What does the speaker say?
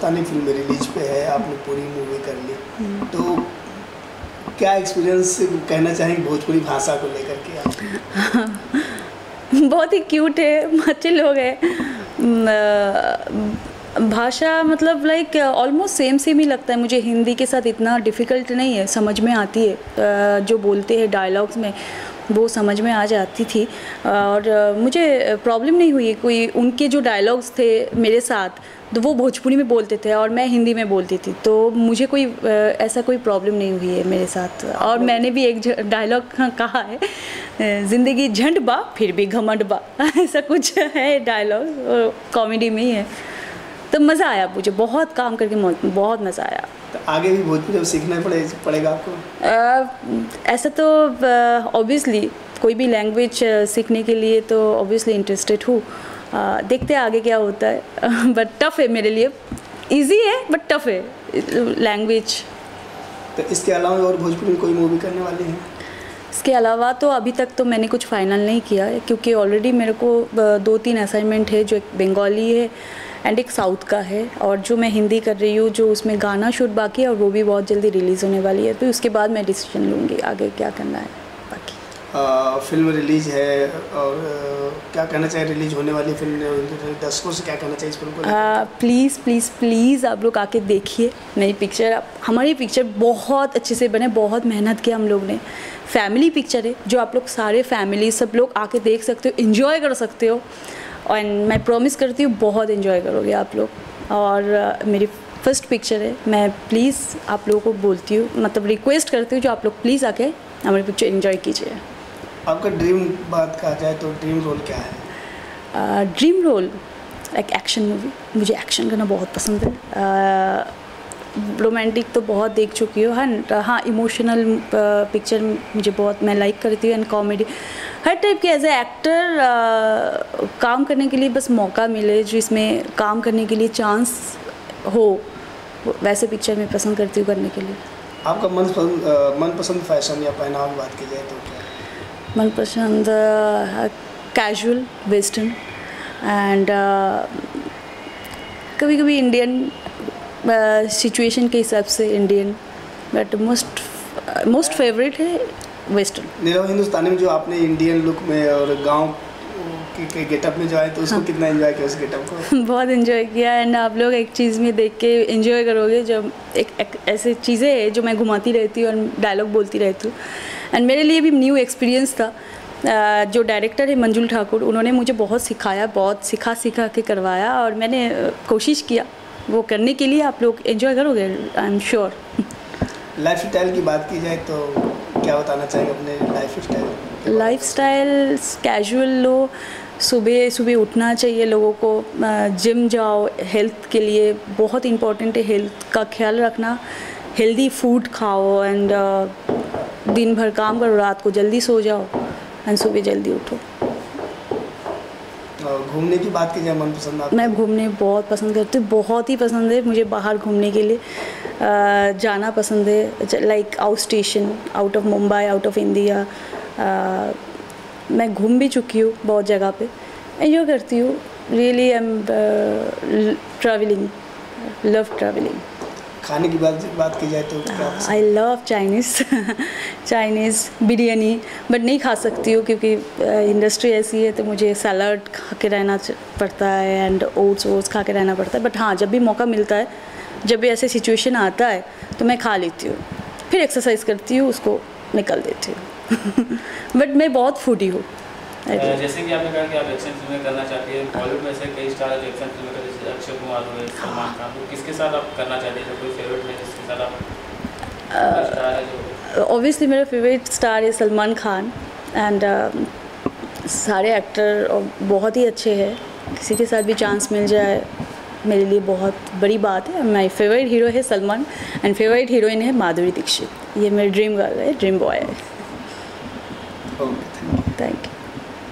हिंदुस्तानी film release पे है, आपने पूरी मूवी कर ली, तो क्या एक्सपीरियंस कहना चाहेंगे भोजपुरी भाषा को लेकर के आप? बहुत ही क्यूट है, अच्छे लोग हैं। भाषा मतलब लाइक ऑलमोस्ट सेम ही लगता है मुझे। हिंदी के साथ इतना डिफ़िकल्ट नहीं है, समझ में आती है। जो बोलते हैं डायलॉग्स में वो समझ में आ जाती थी, और मुझे प्रॉब्लम नहीं हुई कोई। उनके जो डायलॉग्स थे मेरे साथ तो वो भोजपुरी में बोलते थे और मैं हिंदी में बोलती थी, तो मुझे कोई ऐसा कोई प्रॉब्लम नहीं हुई है मेरे साथ। और मैंने भी एक डायलॉग कहा है, ज़िंदगी झंड बा फिर भी घमंड बा ऐसा कुछ है डायलॉग, कॉमेडी में ही है। तो मज़ा आया मुझे, बहुत काम करके बहुत मज़ा आया। तो आगे भी भोजपुरी सीखना पड़ेगा आपको? ऐसा तो ऑब्वियसली कोई भी लैंग्वेज सीखने के लिए तो ऑब्वियसली इंटरेस्टेड हूँ। देखते हैं आगे क्या होता है। बट टफ़ है मेरे लिए, इजी है बट टफ़ है लैंग्वेज। तो इसके अलावा और भोजपुरी में कोई मूवी करने वाली हैं? इसके अलावा तो अभी तक तो मैंने कुछ फाइनल नहीं किया है, क्योंकि ऑलरेडी मेरे को 2-3 असाइनमेंट है, जो एक बंगाली है एंड एक साउथ का है, और जो मैं हिंदी कर रही हूँ जो उसमें गाना शूट बाकी है, और वो भी बहुत जल्दी रिलीज़ होने वाली है। तो उसके बाद मैं डिसीजन लूँगी आगे क्या करना है। बाकी फिल्म रिलीज है, और क्या कहना चाहिए रिलीज होने वाली फिल्म दर्शकों से, क्या कहना चाहिए इस फिल्म को? प्लीज़ प्लीज़ प्लीज़ आप लोग आके देखिए नई पिक्चर। हमारी पिक्चर बहुत अच्छे से बने, बहुत मेहनत किया हम लोग ने। फैमिली पिक्चर है जो आप लोग सारे फैमिली सब लोग आके देख सकते हो, इन्जॉय कर सकते हो, और मैं प्रॉमिस करती हूँ बहुत इन्जॉय करोगे आप लोग। और मेरी फर्स्ट पिक्चर है, मैं प्लीज़ आप लोगों को बोलती हूँ, मतलब रिक्वेस्ट करती हूँ जो आप लोग प्लीज़ आके हमारी पिक्चर इन्जॉय कीजिए। आपका ड्रीम बात कहा जाए तो ड्रीम रोल क्या है? Dream role like action movie, मुझे एक्शन करना बहुत पसंद है। रोमांटिक तो बहुत देख चुकी हूँ, हाँ इमोशनल पिक्चर मुझे बहुत मैं लाइक करती हूँ, एंड कॉमेडी हर टाइप के। एज ए एक्टर काम करने के लिए बस मौका मिले, जो इसमें काम करने के लिए चांस हो, वैसे पिक्चर मैं पसंद करती हूँ करने के लिए। आपका मनपसंद फैशन या पहनावा की बात की जाए तो क्या? मनपसंद कैजुअल वेस्टर्न, एंड कभी कभी इंडियन सिचुएशन के हिसाब से इंडियन, बट मोस्ट फेवरेट है वेस्टर्न। नीरव, हिंदुस्तानी में जो आपने इंडियन लुक में और गांव के गेटअप में जो आए, तो उसको कितना एंजॉय किया उस गेटअप को? बहुत एंजॉय किया, एंड आप लोग एक चीज़ में देख के एंजॉय करोगे, जब एक ऐसे चीज़ें हैं जो मैं घुमाती रहती हूँ और डायलॉग बोलती रहती हूँ, एंड मेरे लिए भी न्यू एक्सपीरियंस था। जो डायरेक्टर है मंजुल ठाकुर, उन्होंने मुझे बहुत सिखाया, बहुत सिखा के करवाया, और मैंने कोशिश किया वो करने के लिए। आप लोग एंजॉय करोगे, I am sure. Life style की बात की जाए तो क्या बताना चाहेंगे अपने life style? Life style casual लो, सुबह उठना चाहिए लोगों को, जिम जाओ, हेल्थ के लिए बहुत इम्पोर्टेंट है, हेल्थ का ख्याल रखना, हेल्दी फूड खाओ, एंड दिन भर काम करो, रात को जल्दी सो जाओ, एंड सुबह जल्दी उठो। घूमने की बात की जाए, मनपसंद आपको? मैं घूमने बहुत पसंद करती हूँ, बहुत ही पसंद है मुझे बाहर घूमने के लिए जाना पसंद है, like out station, out of Mumbai, out of India. मैं घूम भी चुकी हूँ बहुत जगह पे, एंजॉय करती हूँ। Really I am travelling, love travelling. खाने की बात की जाए तो क्या? I love Chinese biryani, but नहीं खा सकती हूँ क्योंकि इंडस्ट्री ऐसी है, तो मुझे सैलड खा के रहना पड़ता है, एंड ओट्स खा के रहना पड़ता है। बट हाँ, जब भी मौका मिलता है, जब भी ऐसे सिचुएशन आता है, तो मैं खा लेती हूँ, फिर एक्सरसाइज करती हूँ, उसको निकल देती हूँ। बट मैं बहुत फूडी हूँ। जैसे कि आपने कहा कि आप एक्शन फिल्में करना चाहती हैं, बॉलीवुड में ऐसे कई स्टार जो एक्शन फिल्में करते हैं, जैसे अक्षय कुमार हुए, सलमान खान, तो किसके साथ आप करना चाहते हैं? कोई फेवरेट है जिसके साथ आप स्टार है जो? ऑब्वियसली मेरा फेवरेट स्टार है सलमान खान, एंड सारे एक्टर बहुत ही अच्छे हैं, किसी के साथ भी चांस मिल जाए मेरे लिए बहुत बड़ी बात है। माय फेवरेट हीरो है सलमान, एंड फेवरेट हीरोइन है माधुरी दीक्षित। ये मेरी ड्रीम गर्ल है, ड्रीम बॉय है। Okay, thank you. Thank you.